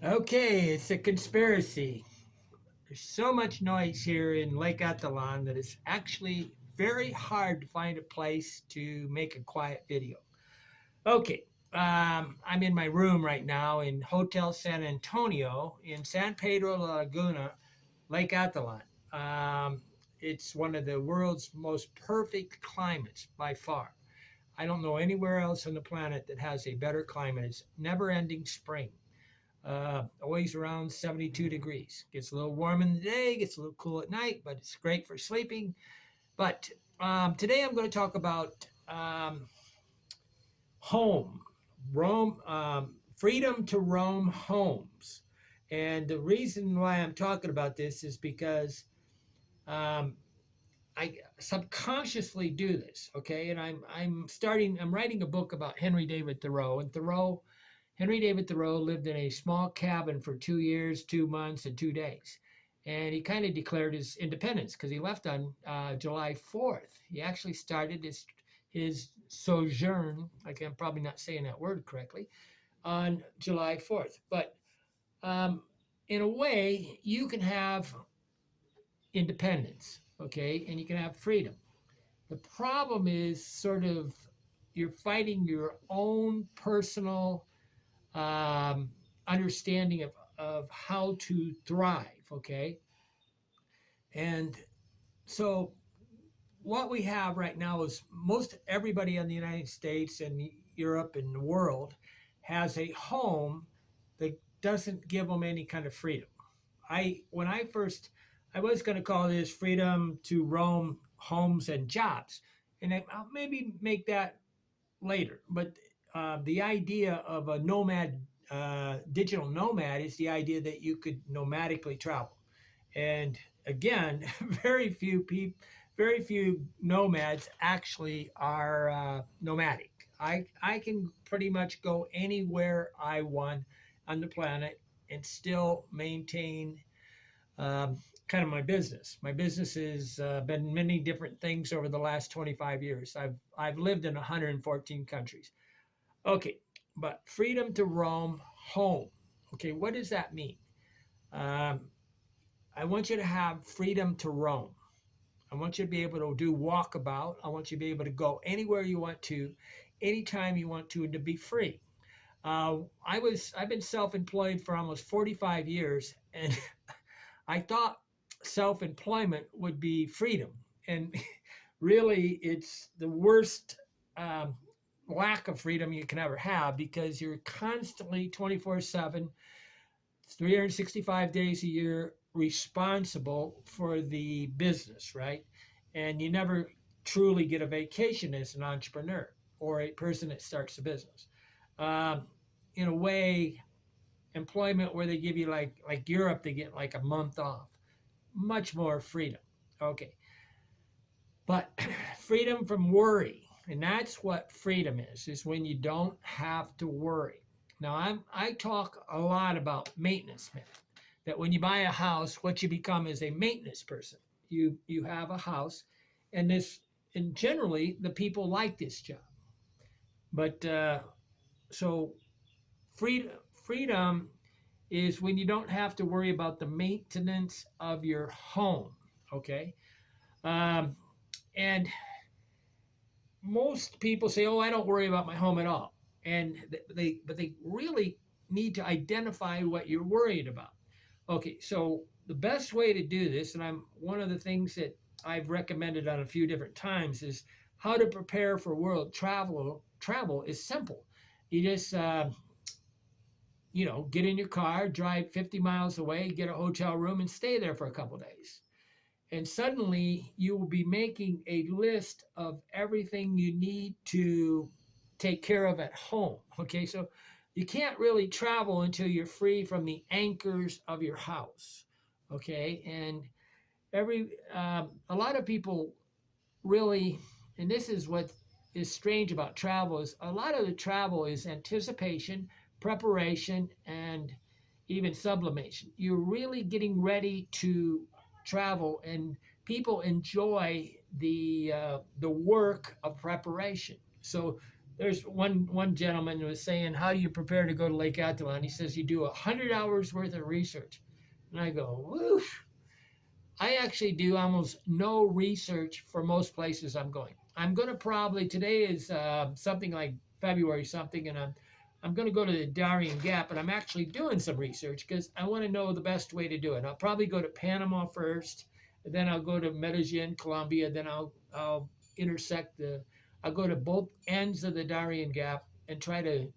Okay, it's a conspiracy. There's so much noise here in Lake Athlon that it's actually very hard to find a place to make a quiet video. Okay, I'm in my room right now in Hotel San Antonio in San Pedro La Laguna, Lake Athlon. Um, it's one of the world's most perfect climates by far. I don't know anywhere else on the planet that has a better climate. It's never ending spring. Always around 72 degrees. Gets a little warm in the day, gets a little cool at night, but it's great for sleeping. But today I'm going to talk about home, freedom to roam homes. And the reason why I'm talking about this is because um, I subconsciously do this, okay? And I'm writing a book about Henry David Thoreau, and Henry David Thoreau lived in a small cabin for 2 years, 2 months, and 2 days. And he kind of declared his independence because he left on July 4th. He actually started his sojourn, I'm probably not saying that word correctly, on July 4th. But um, in a way, you can have independence, okay, and you can have freedom. The problem is sort of you're fighting your own personal understanding of how to thrive, okay? And so what we have right now is most everybody in the United States and Europe and the world has a home that doesn't give them any kind of freedom. When I first I was going to call this freedom to roam homes and jobs, and I'll maybe make that later. But the idea of a nomad, digital nomad, is the idea that you could nomadically travel. And again, very few nomads actually are nomadic. I can pretty much go anywhere I want on the planet and still maintain kind of my business. My business has been many different things over the last 25 years. I've lived in 114 countries. Okay, but freedom to roam home. Okay, what does that mean? Um, I want you to have freedom to roam. I want you to be able to do walkabout. I want you to be able to go anywhere you want to, anytime you want to, and to be free. I've been self-employed for almost 45 years, and I thought self-employment would be freedom, and really, it's the worst um, lack of freedom you can ever have because you're constantly 24/7, 365 days a year responsible for the business, right? And you never truly get a vacation as an entrepreneur or a person that starts a business. Um, in a way, employment where they give you like Europe, they get like a month off, much more freedom. Okay, but freedom from worry, and that's what freedom is when you don't have to worry. Now I talk a lot about maintenance man, that when you buy a house, what you become is a maintenance person. You have a house, and generally the people like this job. But so freedom is when you don't have to worry about the maintenance of your home. Okay, um, and most people say, "Oh, I don't worry about my home at all," and they really need to identify what you're worried about. Okay, so the best way to do this, and I'm one of the things that I've recommended on a few different times, is how to prepare for world travel. Travel is simple. You just get in your car, drive 50 miles away, get a hotel room, and stay there for a couple of days. And suddenly you will be making a list of everything you need to take care of at home. Okay, so you can't really travel until you're free from the anchors of your house. Okay, and a lot of people really, and this is what is strange about travel, is a lot of the travel is anticipation, preparation, and even sublimation. You're really getting ready to travel, and people enjoy the work of preparation. So there's one gentleman who was saying, how do you prepare to go to Lake Atitlan? He says you do 100 hours worth of research. And I go, woof. I actually do almost no research for most places I'm going. I'm going to probably, today is something like February something, and I'm going to go to the Darien Gap, and I'm actually doing some research because I want to know the best way to do it. I'll probably go to Panama first, then I'll go to Medellin, Colombia, then I'll intersect I'll go to both ends of the Darien Gap and try to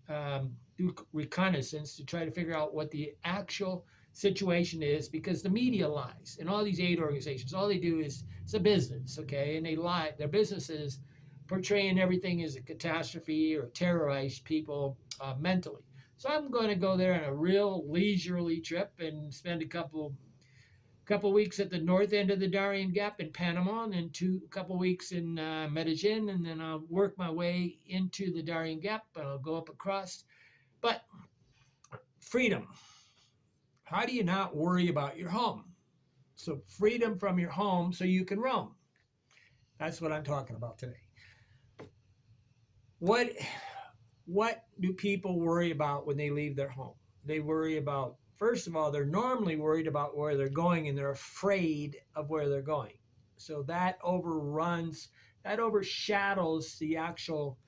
do reconnaissance to try to figure out what the actual situation is, because the media lies, and all these aid organizations, all they do is, it's a business, okay, and they lie. Their business is portraying everything as a catastrophe or terrorize people mentally. So I'm going to go there on a real leisurely trip and spend a couple weeks at the north end of the Darien Gap in Panama, and then a couple weeks in Medellin, and then I'll work my way into the Darien Gap, and I'll go up across. But freedom. How do you not worry about your home? So freedom from your home so you can roam. That's what I'm talking about today. What what do people worry about when they leave their home? They worry about, first of all, they're normally worried about where they're going, and they're afraid of where they're going. So that overshadows the actual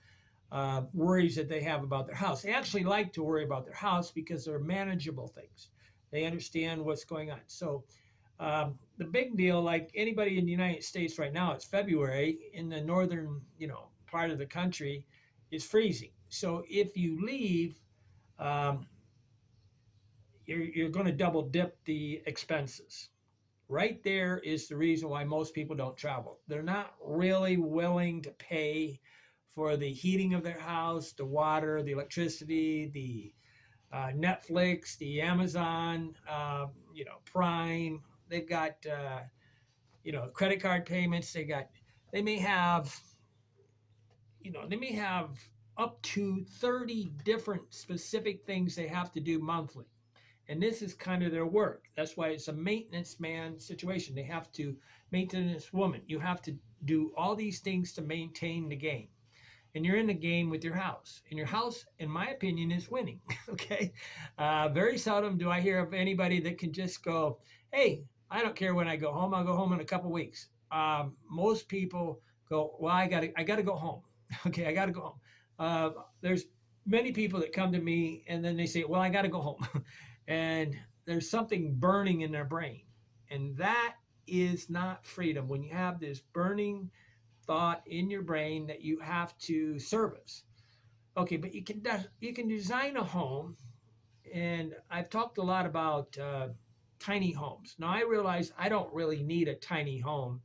worries that they have about their house. They actually like to worry about their house because they're manageable things. They understand what's going on. So the big deal, like anybody in the United States right now, it's February in the northern, part of the country, is freezing. So if you leave, um, you're going to double dip the expenses. Right there is the reason why most people don't travel. They're not really willing to pay for the heating of their house, the water, the electricity, the Netflix, the Amazon, Prime. They've got credit card payments. They may have up to 30 different specific things they have to do monthly. And this is kind of their work. That's why it's a maintenance man situation. They have to, maintenance woman. You have to do all these things to maintain the game. And you're in the game with your house. And your house, in my opinion, is winning. Okay. Very seldom do I hear of anybody that can just go, hey, I don't care when I go home. I'll go home in a couple weeks. Most people go, well, I gotta go home. Okay, I gotta go home. There's many people that come to me and then they say, well, I gotta go home. And there's something burning in their brain. And that is not freedom. When you have this burning thought in your brain that you have to service. Okay, but you can design a home, and I've talked a lot about tiny homes. Now I realize I don't really need a tiny home.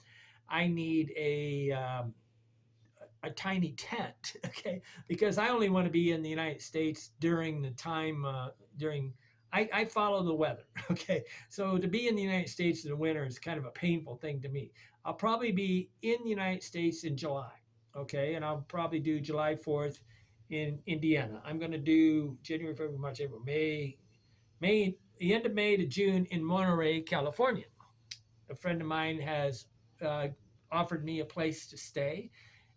I need a tiny tent, okay, because I only want to be in the United States during the time during. I follow the weather, okay. So to be in the United States in the winter is kind of a painful thing to me. I'll probably be in the United States in July, okay, and I'll probably do July 4th in Indiana. I'm going to do January, February, March, April, May, the end of May to June in Monterey, California. A friend of mine has uh, offered me a place to stay.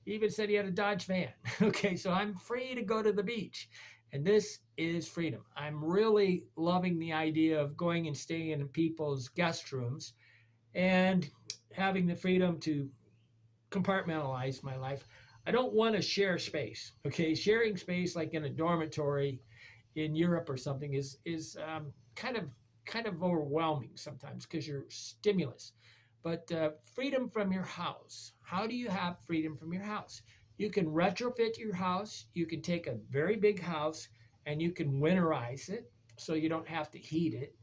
He even said he had a Dodge van. Okay, so I'm free to go to the beach. And this is freedom. I'm really loving the idea of going and staying in people's guest rooms and having the freedom to compartmentalize my life. I don't want to share space. Okay, sharing space like in a dormitory in Europe or something is kind of overwhelming sometimes because you're stimulus. But freedom from your house. How do you have freedom from your house? You can retrofit your house. You can take a very big house and you can winterize it so you don't have to heat it.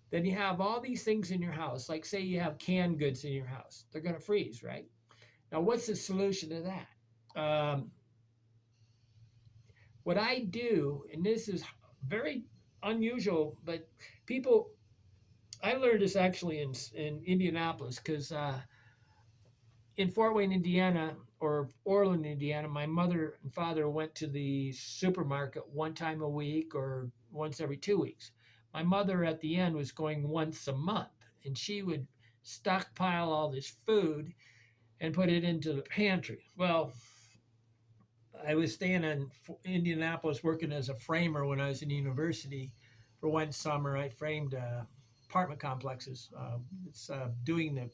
Then you have all these things in your house. Like say you have canned goods in your house. They're going to freeze, right? Now, what's the solution to that? What I do, and this is very unusual, but people, I learned this actually in Indianapolis because in Fort Wayne, Indiana, or Orland, Indiana, my mother and father went to the supermarket one time a week or once every 2 weeks. My mother at the end was going once a month, and she would stockpile all this food and put it into the pantry. Well, I was staying in Indianapolis working as a framer when I was in university. For one summer, I framed apartment complexes. It's doing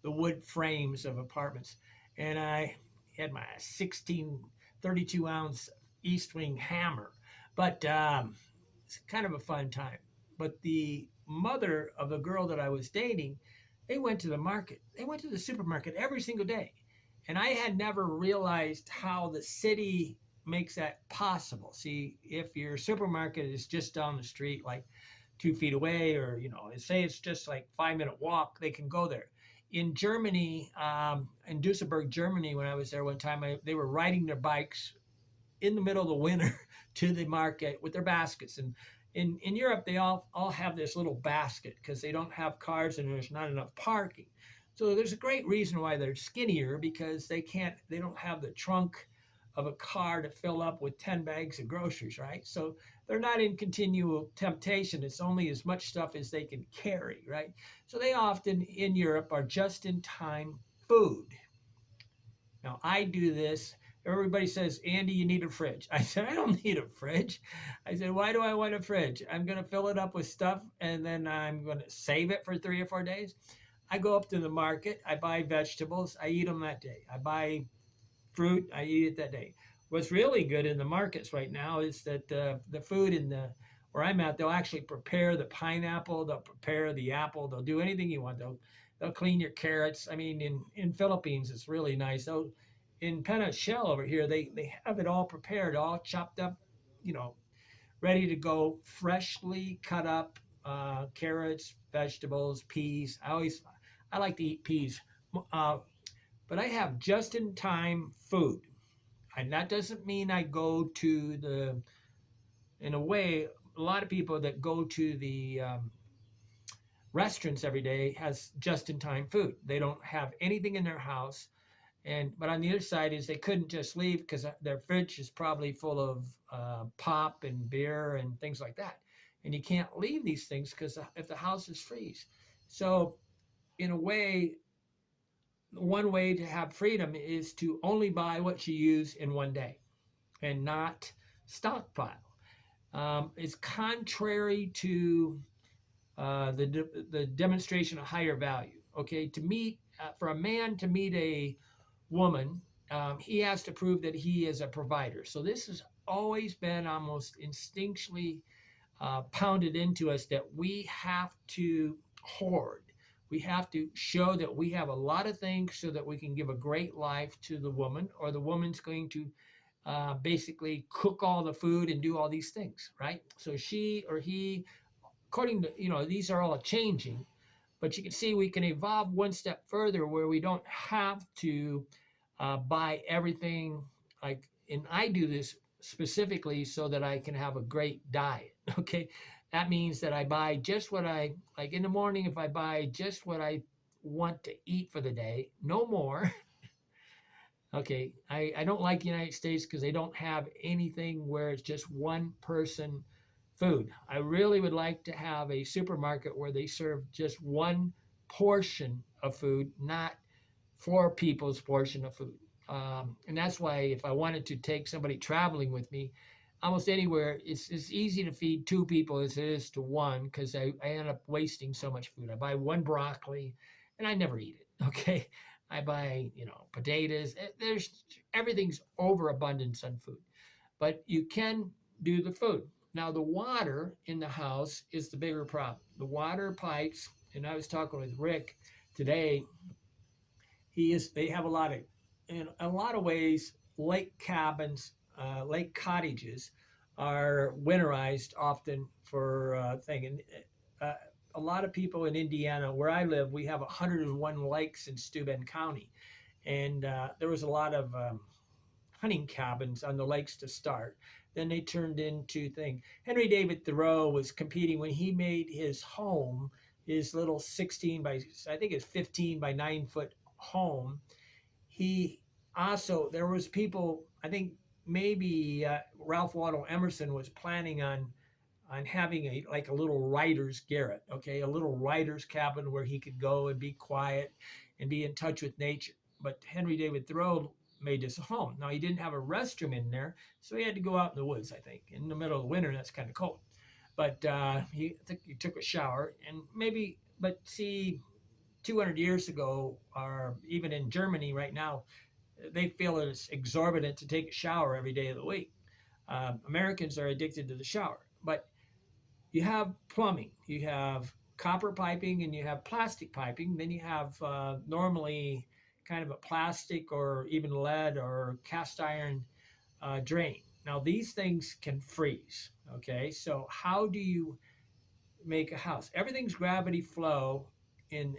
the wood frames of apartments. And I had my 16 32-ounce East Wing hammer. But it's kind of a fun time. But the mother of the girl that I was dating, they went to the market. They went to the supermarket every single day. And I had never realized how the city makes that possible. See, if your supermarket is just down the street, like 2 feet away, or say it's just like 5 minute walk, they can go there. In Germany, in Duisburg, Germany, when I was there one time, they were riding their bikes in the middle of the winter to the market with their baskets. And in Europe, they all have this little basket because they don't have cars and there's not enough parking. So there's a great reason why they're skinnier, because they don't have the trunk of a car to fill up with 10 bags of groceries, right? So they're not in continual temptation. It's only as much stuff as they can carry, right? So they often in Europe are just in time food. Now I do this. Everybody says, Andy, you need a fridge. I said, I don't need a fridge. I said, why do I want a fridge? I'm going to fill it up with stuff and then I'm going to save it for 3 or 4 days. I go up to the market. I buy vegetables. I eat them that day. I buy fruit. I eat it that day. What's really good in the markets right now is that the food where I'm at, they'll actually prepare the pineapple. They'll prepare the apple. They'll do anything you want. They'll clean your carrots. I mean, in Philippines, it's really nice. In Shell over here, they have it all prepared, all chopped up, ready to go, freshly cut up carrots, vegetables, peas. I like to eat peas, but I have just-in-time food, and that doesn't mean I go to in a way, a lot of people that go to the restaurants every day has just-in-time food. They don't have anything in their house. But on the other side is they couldn't just leave because their fridge is probably full of pop and beer and things like that. And you can't leave these things because if the house is freeze. So in a way, one way to have freedom is to only buy what you use in one day and not stockpile. It's contrary to the demonstration of higher value. Okay, for a man to meet a woman, he has to prove that he is a provider. So this has always been almost instinctually pounded into us that we have to hoard. We have to show that we have a lot of things so that we can give a great life to the woman, or the woman's going to basically cook all the food and do all these things, right? So she or he, according to, these are all changing, but you can see we can evolve one step further where we don't have to buy everything. And I do this specifically so that I can have a great diet. Okay, that means that I buy just what I like in the morning. If I buy just what I want to eat for the day, no more. Okay, I don't like the United States because they don't have anything where it's just one person food. I really would like to have a supermarket where they serve just one portion of food, not 4 people's portion of food. And that's why if I wanted to take somebody traveling with me, almost anywhere, it's as easy to feed 2 people as it is to one, because I end up wasting so much food. I buy 1 broccoli and I never eat it. Okay. I buy, potatoes. Everything's overabundance on food, but you can do the food. Now the water in the house is the bigger problem. The water pipes, and I was talking with Rick today. They have in a lot of ways, lake cabins, lake cottages are winterized often for thing. And a lot of people in Indiana, where I live, we have 101 lakes in Steuben County. And there was a lot of hunting cabins on the lakes to start. Then they turned into thing. Henry David Thoreau was competing when he made his home, his little 16 by, I think it's 15 by 9 foot home. There was people, I think maybe Ralph Waldo Emerson was planning on having a little writer's garret, okay, a little writer's cabin where he could go and be quiet and be in touch with nature. But Henry David Thoreau made this a home. Now he didn't have a restroom in there, so he had to go out in the woods. I think in the middle of the winter, that's kind of cold. But I think he took a shower, and maybe. But see, 200 years ago, or even in Germany right now, they feel it's exorbitant to take a shower every day of the week. Americans are addicted to the shower, but you have plumbing, you have copper piping, and you have plastic piping. Then you have normally kind of a plastic or even lead or cast iron drain. Now these things can freeze. Okay, so how do you make a house? Everything's gravity flow in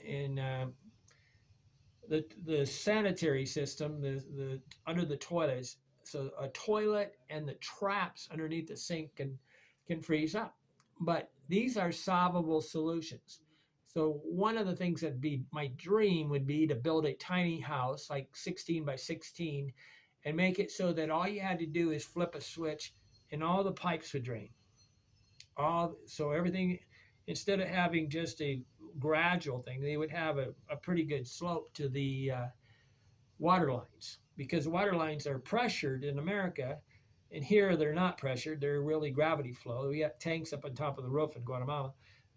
the sanitary system, the under the toilets. So a toilet and the traps underneath the sink can freeze up. But these are solvable solutions. So one of the things that be my dream would be to build a tiny house, like 16 by 16, and make it so that all you had to do is flip a switch and all the pipes would drain. So everything, instead of having just a gradual thing, they would have a pretty good slope to the water lines, because water lines are pressured in America, and here they're not pressured. They're really gravity flow. We got tanks up on top of the roof in Guatemala.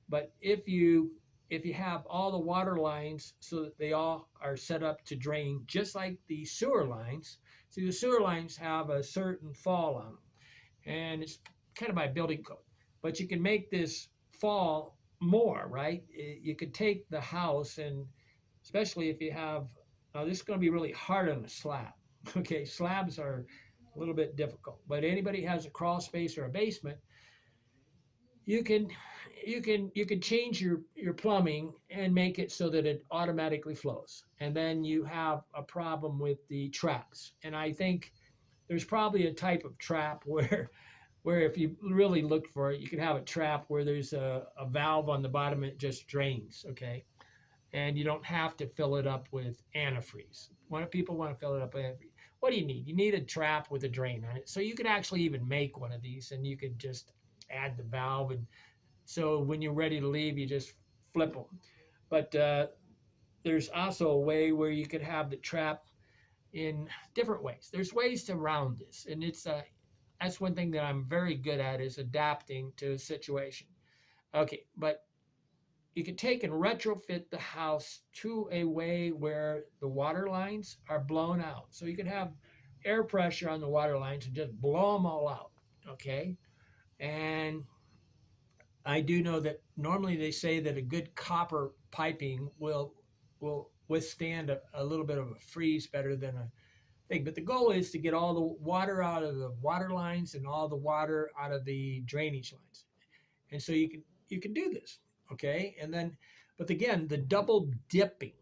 But if you have all the water lines so that they all are set up to drain just like the sewer lines, so the sewer lines have a certain fall on them, and it's kind of by building code. But you can make this fall more, right? You could take the house, and especially if you have, now this is going to be really hard on a slab. Okay, slabs are a little bit difficult, but anybody has a crawl space or a basement, you can change your plumbing and make it so that it automatically flows. And then you have a problem with the traps. And I think there's probably a type of trap where if you really look for it, you could have a trap where there's a valve on the bottom and it just drains, okay? And you don't have to fill it up with antifreeze. People want to fill it up with antifreeze. What do you need? You need a trap with a drain on it. So you could actually even make one of these, and you could just add the valve, and so when you're ready to leave, you just flip them. But there's also a way where you could have the trap in different ways. There's ways to round this, and that's one thing that I'm very good at, is adapting to a situation. Okay, but you could take and retrofit the house to a way where the water lines are blown out. So you could have air pressure on the water lines and just blow them all out, okay? And I do know that normally they say that a good copper piping will withstand a little bit of a freeze better than a thing. But the goal is to get all the water out of the water lines and all the water out of the drainage lines. And so you can do this, okay? And then, but again, the double dipping.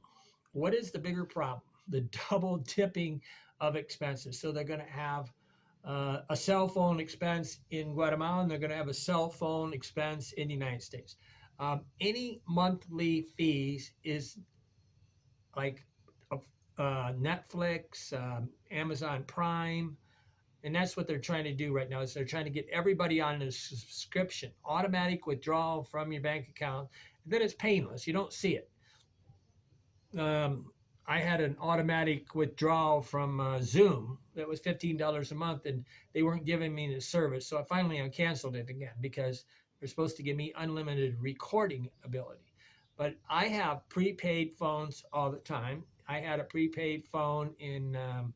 What is the bigger problem? The double dipping of expenses. So they're going to have a cell phone expense in Guatemala, and they're going to have a cell phone expense in the United States. Any monthly fees is like Netflix, Amazon Prime, and that's what they're trying to do right now. Is they're trying to get everybody on a subscription, automatic withdrawal from your bank account, and then it's painless. You don't see it. I had an automatic withdrawal from Zoom that was $15 a month, and they weren't giving me the service. So I canceled it again, because they're supposed to give me unlimited recording ability. But I have prepaid phones all the time. I had a prepaid phone in the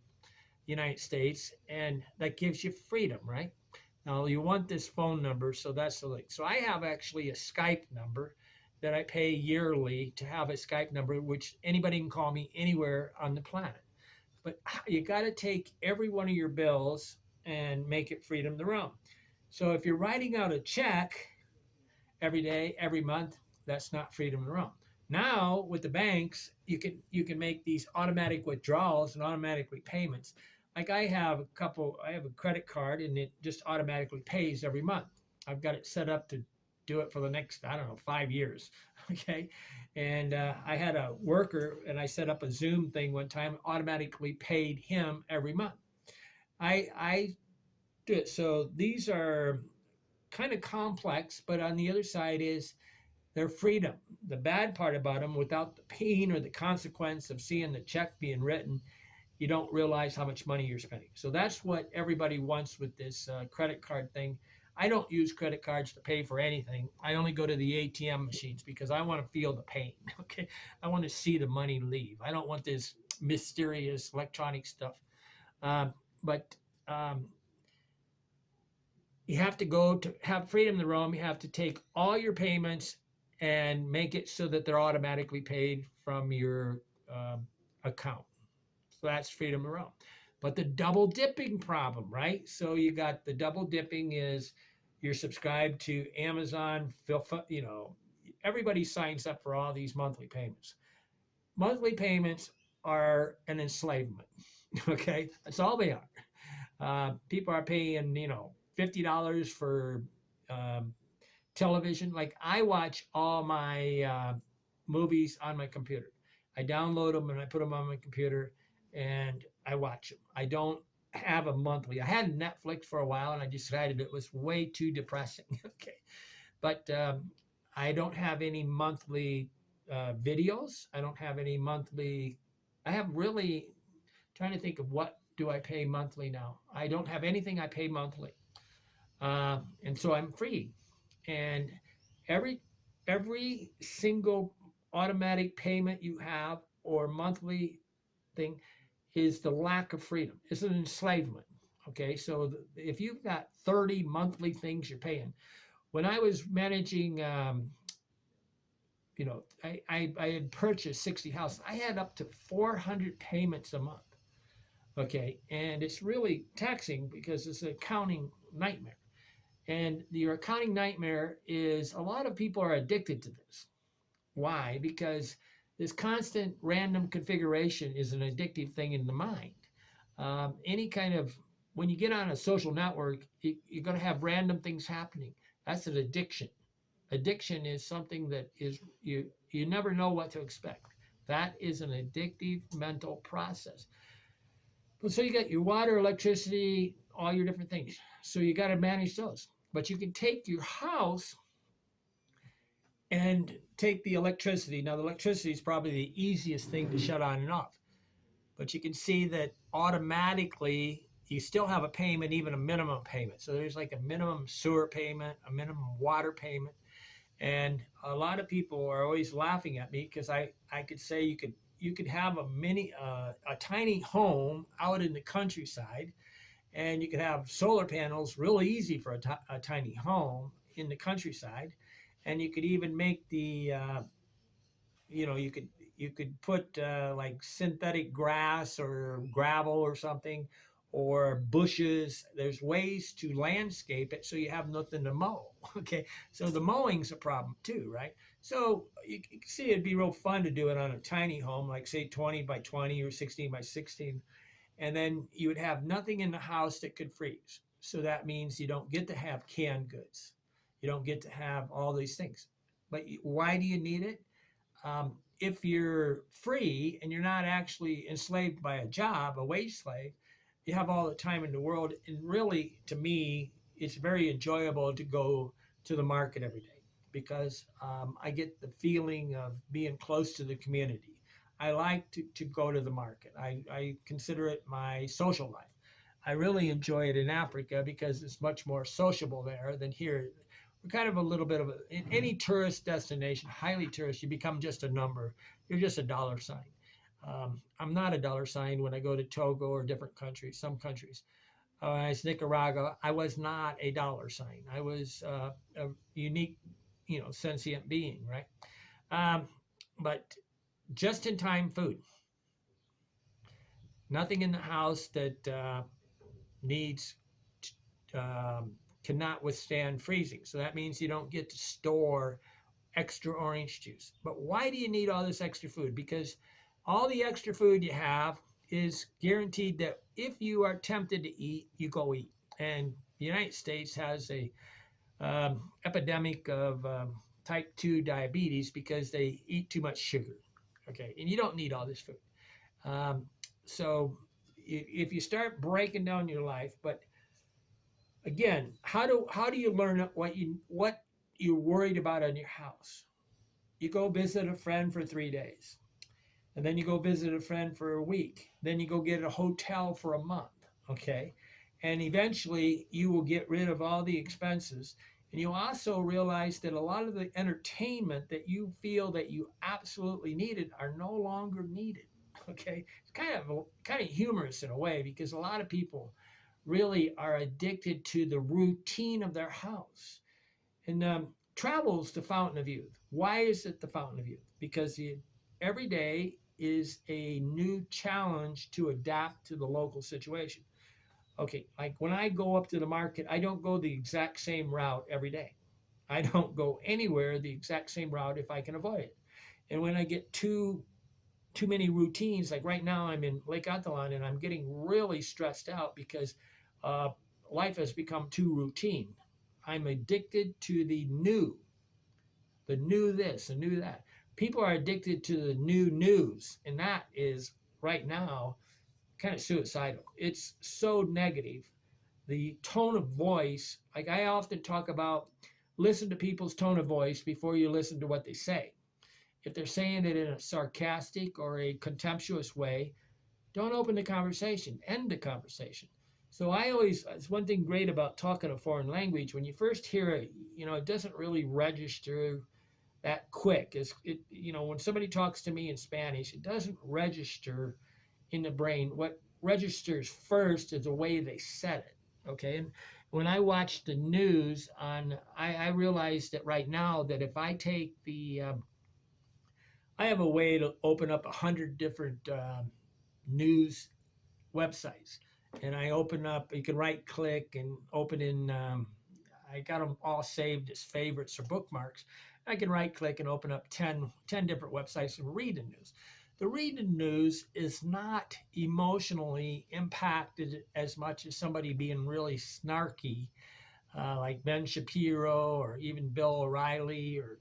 United States, and that gives you freedom, right? Now you want this phone number, so that's the link. So I have actually a Skype number that I pay yearly to have a Skype number, which anybody can call me anywhere on the planet. But you got to take every one of your bills and make it freedom to roam. So if you're writing out a check every day, every month, that's not freedom to roam. Now with the banks, you can make these automatic withdrawals and automatic repayments. Like I have a credit card, and it just automatically pays every month. I've got it set up to do it for the next, 5 years, okay? And I had a worker, and I set up a Zoom thing one time, automatically paid him every month. I do it. So these are kind of complex, but on the other side is their freedom. The bad part about them, without the pain or the consequence of seeing the check being written, you don't realize how much money you're spending. So that's what everybody wants with this credit card thing. I don't use credit cards to pay for anything. I only go to the ATM machines because I want to feel the pain. Okay, I want to see the money leave. I don't want this mysterious electronic stuff. But you have to go to have freedom to roam. You have to take all your payments and make it so that they're automatically paid from your account. So that's freedom to roam. But the double dipping problem, right? So you got the double dipping is you're subscribed to Amazon, you know, everybody signs up for all these monthly payments. Monthly payments are an enslavement. Okay, that's all they are. People are paying, you know, $50 for television. Like I watch all my movies on my computer. I download them and I put them on my computer and I watch them. I don't have a monthly. I had Netflix for a while and I decided it was way too depressing. Okay, but I don't have any monthly videos. I don't have any monthly. I have really trying to think of what do I pay monthly now. I don't have anything I pay monthly, and so I'm free. And every single automatic payment you have or monthly thing is the lack of freedom. It's an enslavement. Okay, so if you've got 30 monthly things you're paying, when I was managing, you know, I had purchased 60 houses. I had up to 400 payments a month. Okay, and it's really taxing because it's an accounting nightmare. And your accounting nightmare is a lot of people are addicted to this. Why? Because this constant random configuration is an addictive thing in the mind. Any kind of, when you get on a social network, you're going to have random things happening. That's an addiction. Addiction is something that is, you never know what to expect. That is an addictive mental process. So you got your water, electricity, all your different things. So you got to manage those. But you can take your house and take the electricity. Now, the electricity is probably the easiest thing to shut on and off. But you can see that automatically you still have a payment, even a minimum payment. So there's like a minimum sewer payment, a minimum water payment. And a lot of people are always laughing at me because I could say you could have a tiny home out in the countryside, and you could have solar panels real easy for a tiny home in the countryside, and you could even make the you know, you could put like synthetic grass or gravel or something or bushes. There's ways to landscape it so you have nothing to mow. Okay, so the mowing's a problem too, right? So you can see it'd be real fun to do it on a tiny home, like say 20 by 20 or 16 by 16, and then you would have nothing in the house that could freeze. So that means you don't get to have canned goods. You don't get to have all these things. But why do you need it? If you're free and you're not actually enslaved by a job, a wage slave, you have all the time in the world. And really, to me, it's very enjoyable to go to the market every day because I get the feeling of being close to the community. I like to go to the market. I consider it my social life. I really enjoy it in Africa because it's much more sociable there than here. We're kind of a little bit of in any tourist destination, highly tourist, you become just a number. You're just a dollar sign. I'm not a dollar sign when I go to Togo or different countries, some countries. When I was Nicaragua, I was not a dollar sign. I was a unique, you know, sentient being, right? But just in time food. Nothing in the house that needs cannot withstand freezing. So that means you don't get to store extra orange juice. But why do you need all this extra food? Because all the extra food you have is guaranteed that if you are tempted to eat, you go eat. And the United States has a epidemic of type 2 diabetes because they eat too much sugar. Okay, and you don't need all this food. So if you start breaking down your life, but again, how do you learn what you're worried about in your house? You go visit a friend for 3 days. and then you go visit a friend for a week, then you go get a hotel for a month, okay? And eventually you will get rid of all the expenses. And you also realize that a lot of the entertainment that you feel that you absolutely needed are no longer needed. Okay, it's kind of humorous in a way because a lot of people really are addicted to the routine of their house. And travel is the fountain of youth. Why is it the fountain of youth? Because every day is a new challenge to adapt to the local situation. Okay, like when I go up to the market, I don't go the exact same route every day. I don't go anywhere the exact same route if I can avoid it. And when I get too many routines, like right now I'm in Lake Athlon and I'm getting really stressed out because uh, life has become too routine. I'm addicted to the new this, the new that. People are addicted to the new news, and that is right now kind of suicidal. It's so negative. The tone of voice, like I often talk about, listen to people's tone of voice before you listen to what they say. If they're saying it in a sarcastic or a contemptuous way, don't open the conversation, end the conversation. So I always, it's one thing great about talking a foreign language. When you first hear it, it doesn't really register that quick. When somebody talks to me in Spanish, it doesn't register in the brain. What registers first is the way they said it. Okay. And when I watch the news I realize that right now that if I take I have a way to open up 100 different news websites. And I open up, you can right click and open in, I got them all saved as favorites or bookmarks. I can right click and open up 10 different websites and read the news. The reading news is not emotionally impacted as much as somebody being really snarky, like Ben Shapiro or even Bill O'Reilly or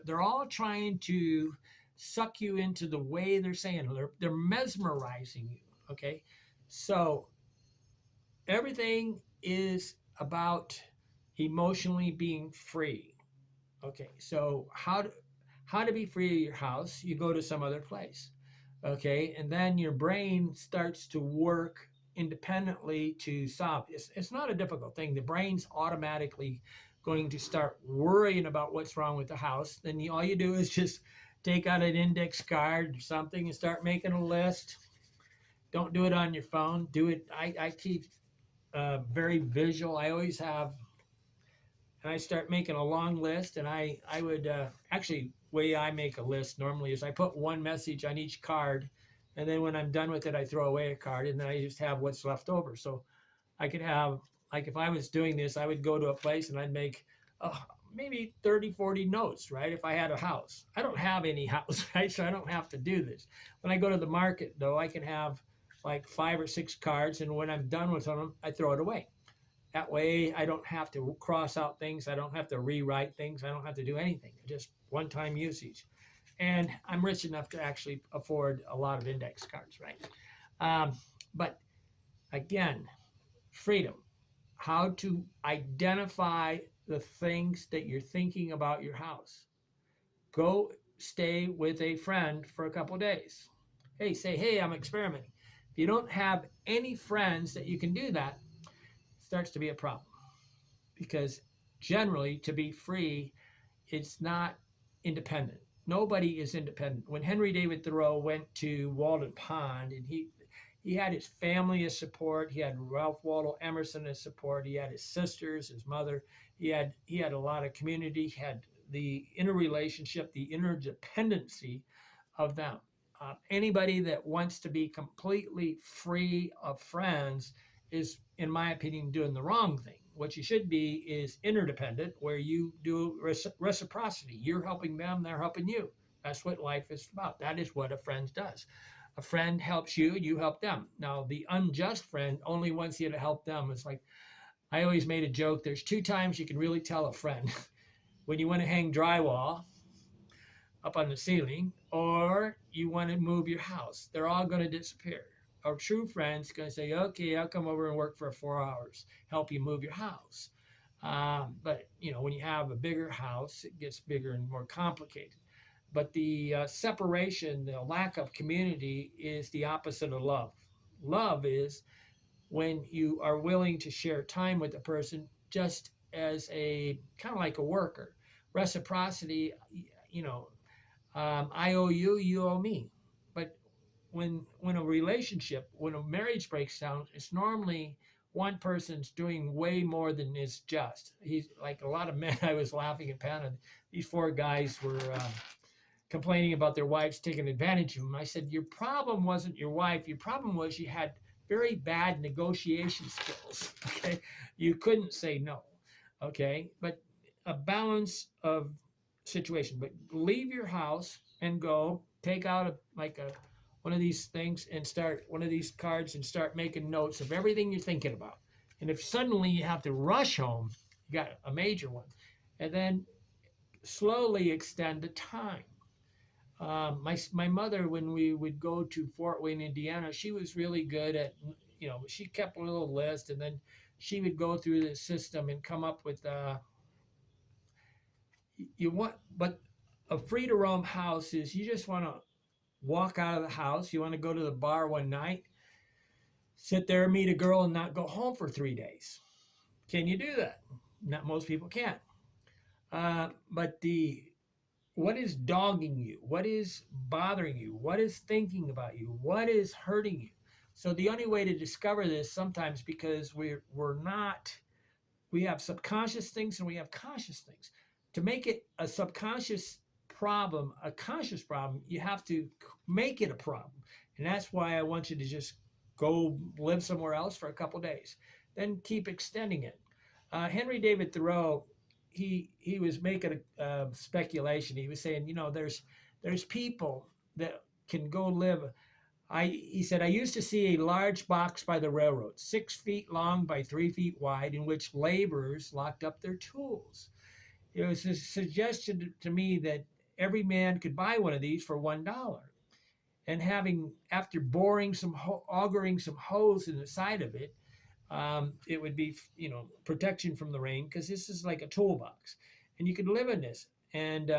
they're all trying to suck you into the way they're saying it. They're mesmerizing you. Okay, so everything is about emotionally being free. Okay, so how to be free of your house? You go to some other place. Okay, and then your brain starts to work independently to solve. It's not a difficult thing. The brain's automatically going to start worrying about what's wrong with the house. Then all you do is just take out an index card or something and start making a list. Don't do it on your phone. Do it. I keep very visual. I always have, and I start making a long list. And I would actually, way I make a list normally is I put one message on each card, and then when I'm done with it, I throw away a card, and then I just have what's left over. So I could have, like if I was doing this, I would go to a place and I'd make maybe 30, 40 notes, right? If I had a house. I don't have any house, right? So I don't have to do this. When I go to the market, though, I can have like 5 or 6 cards, and when I'm done with them, I throw it away. That way, I don't have to cross out things. I don't have to rewrite things. I don't have to do anything. Just one-time usage. And I'm rich enough to actually afford a lot of index cards, right? But again, freedom. How to identify the things that you're thinking about your house. Go stay with a friend for a couple of days. Hey, I'm experimenting. If you don't have any friends that you can do that, it starts to be a problem. Because generally, to be free, it's not independent. Nobody is independent. When Henry David Thoreau went to Walden Pond, and he had his family as support, he had Ralph Waldo Emerson as support, he had his sisters, his mother, he had a lot of community, he had the interrelationship, the interdependency of them. Anybody that wants to be completely free of friends is, in my opinion, doing the wrong thing. What you should be is interdependent, where you do reciprocity. You're helping them, they're helping you. That's what life is about. That is what a friend does. A friend helps you, you help them. Now, the unjust friend only wants you to help them. It's like, I always made a joke, there's 2 times you can really tell a friend. When you want to hang drywall up on the ceiling, or you want to move your house. They're all going to disappear. A true friend's going to say, okay, I'll come over and work for 4 hours, help you move your house. But when you have a bigger house, it gets bigger and more complicated. but the separation, the lack of community is the opposite of love. Love is when you are willing to share time with the person just as a kind of like a worker. Reciprocity, you know, I owe you, you owe me. But when a relationship, when a marriage breaks down, it's normally one person's doing way more than is just. He's like a lot of men. I was laughing at Pan, and these four guys were complaining about their wives taking advantage of them. I said, your problem wasn't your wife. Your problem was you had very bad negotiation skills. Okay, you couldn't say no. Okay, but a balance of situation. But leave your house and go take out a one of these things and start one of these cards and start making notes of everything you're thinking about. And if suddenly you have to rush home, you got a major one, and then slowly extend the time. My mother, when we would go to Fort Wayne, Indiana, she was really good at, she kept a little list, and then she would go through the system and come up with but a free to roam house is you just want to walk out of the house. You want to go to the bar one night, sit there, meet a girl, and not go home for 3 days. Can you do that? Not most people can. But what is dogging you? What is bothering you? What is thinking about you? What is hurting you? So the only way to discover this sometimes, because we have subconscious things and we have conscious things. To make it a subconscious problem, a conscious problem, you have to make it a problem. And that's why I want you to just go live somewhere else for a couple of days, then keep extending it. Henry David Thoreau, he was making a speculation. He was saying, there's people that can go live. He said, I used to see a large box by the railroad, 6 feet long by 3 feet wide, in which laborers locked up their tools. It was a suggestion to me that every man could buy one of these for $1. And after boring augering some holes in the side of it, it would be, protection from the rain, because this is like a toolbox. And you could live in this, and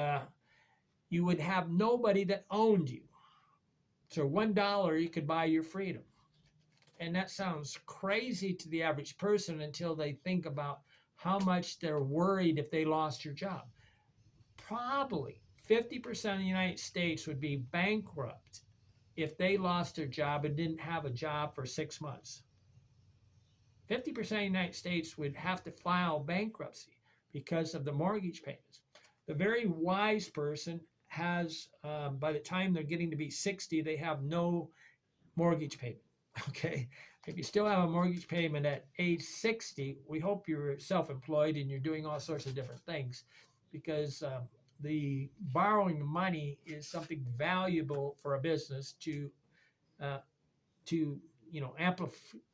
you would have nobody that owned you. So $1, you could buy your freedom. And that sounds crazy to the average person until they think about how much they're worried if they lost your job. Probably 50% of the United States would be bankrupt if they lost their job and didn't have a job for 6 months. 50% of the United States would have to file bankruptcy because of the mortgage payments. The very wise person has, by the time they're getting to be 60, they have no mortgage payment. Okay. If you still have a mortgage payment at age 60, we hope you're self-employed and you're doing all sorts of different things, because the borrowing money is something valuable for a business to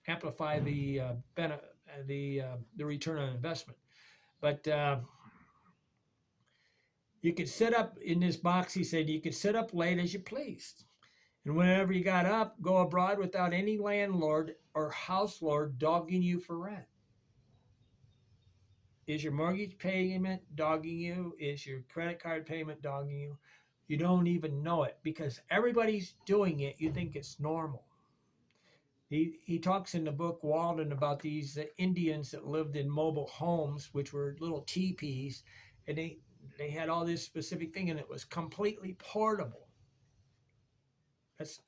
amplify the return on investment. But you could sit up in this box. He said you could sit up late as you pleased. And whenever you got up, go abroad without any landlord or house lord dogging you for rent. Is your mortgage payment dogging you? Is your credit card payment dogging you? You don't even know it, because everybody's doing it. You think it's normal. He talks in the book, Walden, about these Indians that lived in mobile homes, which were little teepees, and they had all this specific thing, and it was completely portable.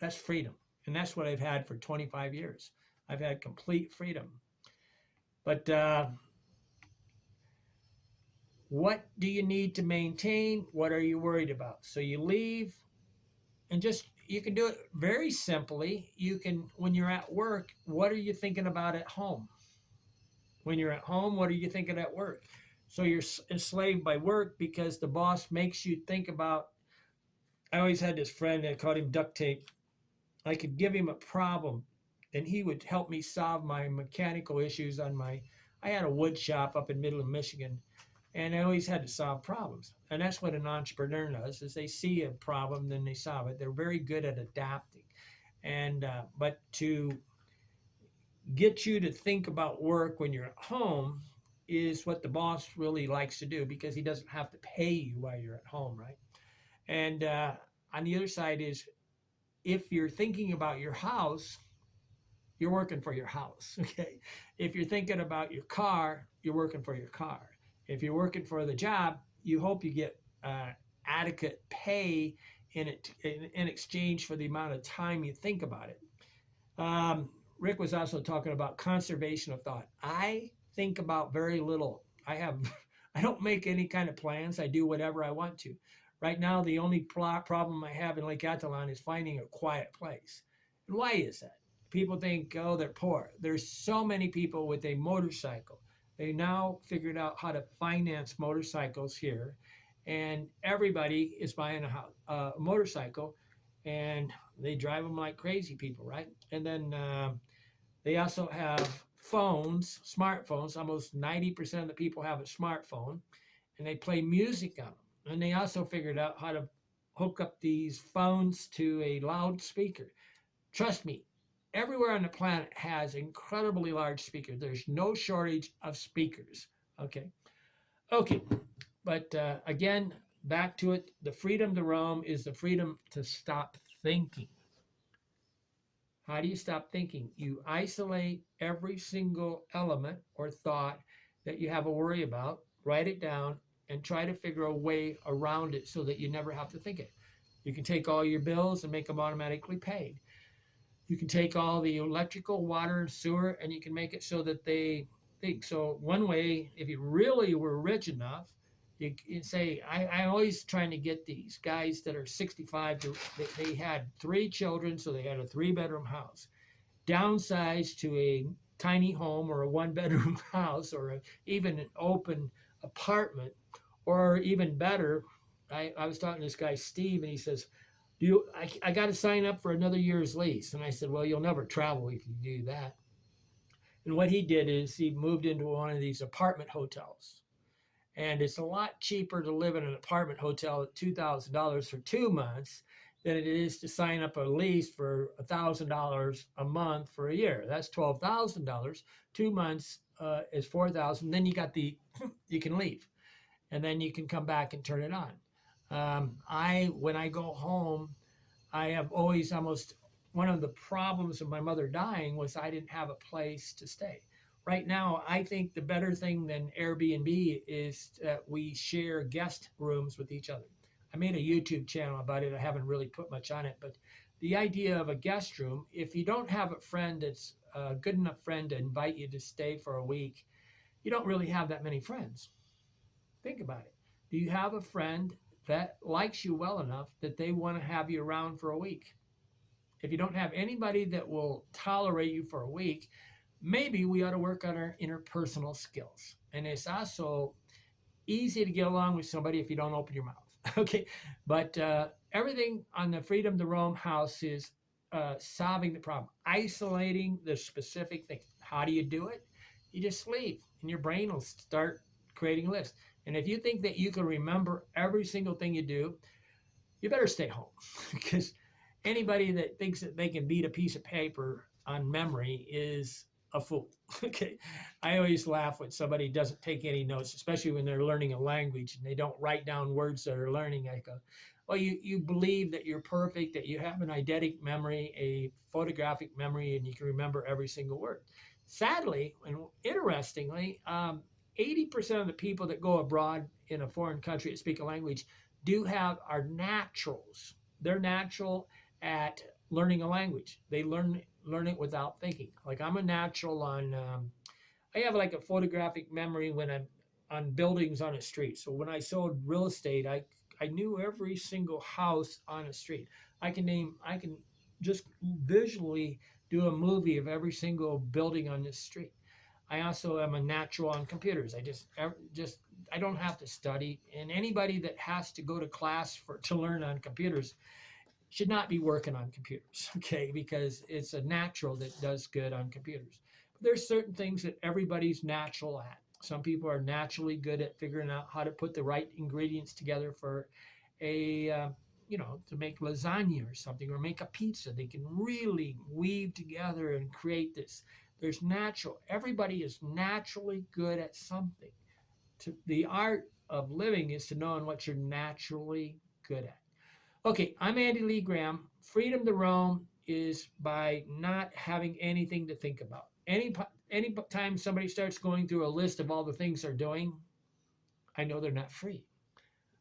That's freedom. And that's what I've had for 25 years. I've had complete freedom. But what do you need to maintain? What are you worried about? So you leave, and you can do it very simply. You can, when you're at work, what are you thinking about at home? When you're at home, what are you thinking at work? So you're enslaved by work because the boss makes you think about. I always had this friend that called him duct tape. I could give him a problem, and he would help me solve my mechanical issues I had a wood shop up in Midland, Michigan, and I always had to solve problems. And that's what an entrepreneur does, is they see a problem, then they solve it. They're very good at adapting. And but to get you to think about work when you're at home is what the boss really likes to do, because he doesn't have to pay you while you're at home, right? And on the other side is, if you're thinking about your house, you're working for your house. Okay. If you're thinking about your car, you're working for your car. If you're working for the job, you hope you get adequate pay in exchange for the amount of time you think about it. Um, Rick was also talking about conservation of thought. I think about very little. I don't make any kind of plans. I do whatever I want to. Right now, the only problem I have in Lake Athlon is finding a quiet place. And why is that? People think, oh, they're poor. There's so many people with a motorcycle. They now figured out how to finance motorcycles here, and everybody is buying a motorcycle, and they drive them like crazy people, right? And then they also have phones, smartphones. Almost 90% of the people have a smartphone, and they play music on them. And they also figured out how to hook up these phones to a loudspeaker. Trust me, everywhere on the planet has incredibly large speakers. There's no shortage of speakers. Okay. Okay. But again, back to it. The freedom to roam is the freedom to stop thinking. How do you stop thinking? You isolate every single element or thought that you have a worry about, write it down, and try to figure a way around it so that you never have to think it. You can take all your bills and make them automatically paid. You can take all the electrical, water, and sewer, and you can make it so that they think. So one way, if you really were rich enough, you say, I'm always trying to get these guys that are 65 to, they had 3 children, so they had a 3-bedroom house, downsized to a tiny home or a 1-bedroom house, or even an open apartment, or even better. I was talking to this guy, Steve, and he says, I got to sign up for another year's lease. And I said, well, you'll never travel if you do that. And what he did is he moved into one of these apartment hotels. And it's a lot cheaper to live in an apartment hotel at $2,000 for 2 months than it is to sign up a lease for $1,000 a month for a year. That's $12,000. 2 months is $4,000. Then you got you can leave, and then you can come back and turn it on. When I go home, I have always almost, one of the problems of my mother dying was I didn't have a place to stay. Right now, I think the better thing than Airbnb is that we share guest rooms with each other. I made a YouTube channel about it. I haven't really put much on it, but the idea of a guest room, if you don't have a friend that's a good enough friend to invite you to stay for a week, you don't really have that many friends. Think about it. Do you have a friend that likes you well enough that they want to have you around for a week? If you don't have anybody that will tolerate you for a week, maybe we ought to work on our interpersonal skills. And it's also easy to get along with somebody if you don't open your mouth. Okay. But everything on the Freedom to Roam house is solving the problem, isolating the specific thing. How do you do it? You just leave, and your brain will start creating a list. And if you think that you can remember every single thing you do, you better stay home, because anybody that thinks that they can beat a piece of paper on memory is a fool. Okay. I always laugh when somebody doesn't take any notes, especially when they're learning a language and they don't write down words that are learning. I go, well, you believe that you're perfect, that you have an eidetic memory, a photographic memory, and you can remember every single word. Sadly, and interestingly, 80% of the people that go abroad in a foreign country that speak a language are naturals. They're natural at learning a language. They learn it without thinking. Like I'm a natural on, I have like a photographic memory when I'm on buildings on a street. So when I sold real estate, I knew every single house on a street. I can just visually do a movie of every single building on this street. I also am a natural on computers. I don't have to study. And anybody that has to go to class to learn on computers should not be working on computers, okay? Because it's a natural that does good on computers. But there's certain things that everybody's natural at. Some people are naturally good at figuring out how to put the right ingredients together for to make lasagna or something, or make a pizza. They can really weave together and create this. Everybody is naturally good at something. The art of living is to know what you're naturally good at. Okay, I'm Andy Lee Graham. Freedom to roam is by not having anything to think about. Any time somebody starts going through a list of all the things they're doing, I know they're not free.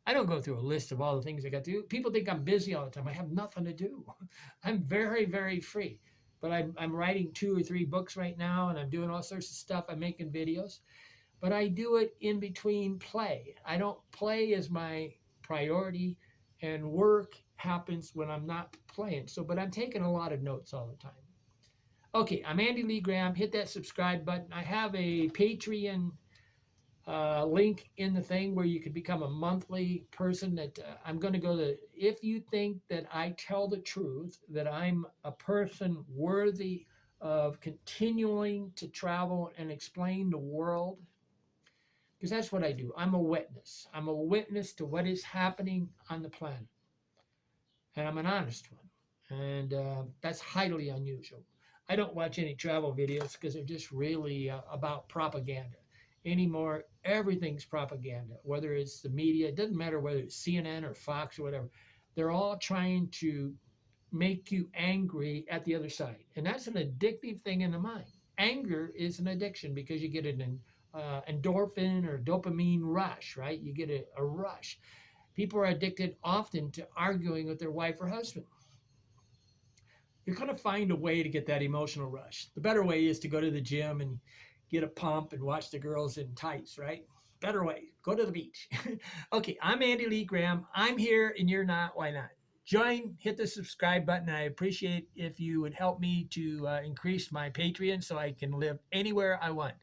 I don't go through a list of all the things I got to do. People think I'm busy all the time. I have nothing to do. I'm very, very free. But I'm writing 2 or 3 books right now, and I'm doing all sorts of stuff. I'm making videos, but I do it in between play. I don't play as my priority, and work happens when I'm not playing. So, but I'm taking a lot of notes all the time. Okay, I'm Andy Lee Graham. Hit that subscribe button. I have a Patreon link in the thing where you could become a monthly person. That I'm going to go to. If you think that I tell the truth, that I'm a person worthy of continuing to travel and explain the world, because that's what I do. I'm a witness. I'm a witness to what is happening on the planet, and I'm an honest one, and that's highly unusual. I don't watch any travel videos because they're just really about propaganda. Anymore, everything's propaganda, whether it's the media, it doesn't matter whether it's CNN or Fox or whatever. They're all trying to make you angry at the other side. And that's an addictive thing in the mind. Anger is an addiction because you get an endorphin or dopamine rush, right? You get a rush. People are addicted often to arguing with their wife or husband. You're going to find a way to get that emotional rush. The better way is to go to the gym and get a pump and watch the girls in tights, right? Better way. Go to the beach. Okay, I'm Andy Lee Graham. I'm here and you're not. Why not? Join, hit the subscribe button. I appreciate if you would help me to increase my Patreon so I can live anywhere I want.